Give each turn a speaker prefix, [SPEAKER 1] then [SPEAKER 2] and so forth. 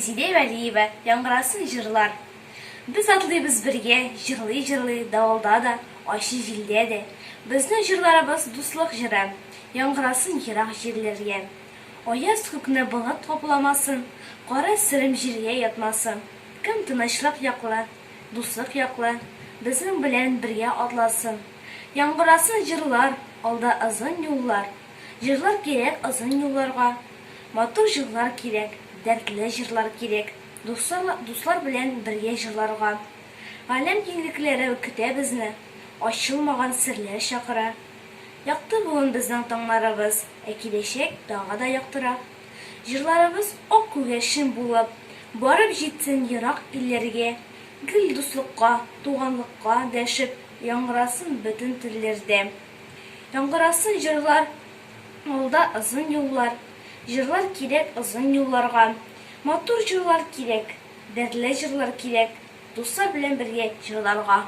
[SPEAKER 1] Резиде Вәлиева, яңгырасын җырлар. Без атлыйбыз бергә, җырлый-җырлый, давылда да, ачы җилдә дә. Безнең җырларыбыз дуслык җыры, яңгырасын ерак җирләргә. Аяз күкне болыт капламасын, кара серем җиргә ятмасын. Кем тынычлык яклы, дуслык яклы, безнең белән бергә атласын. Яңгырасын җырлар, алда озын юллар. Җырлар кирәк озын юлларга. Матур җырлар кирәк, дәртле җырлар кирәк. Дуслар белән бергә җырларга. Галәм киңлекләре көтә безне, ачылмаган серләр чакыра. Якты бүген безнең таңнарыбыз, киләчәк тагы да яктырак. Җырларыбыз ак күгәрчен булып, барып җитсен ерак илләргә. Гел дуслыкка, туганлыкка дәшеп, яңгырасын бөтен телләрдә. Яңгырасын җырлар, алда озын юллар. Җырлар кирәк озын юлларга. Матур җырлар кирәк, дәртле җырлар кирәк. Дуслар белән бергә җырларга.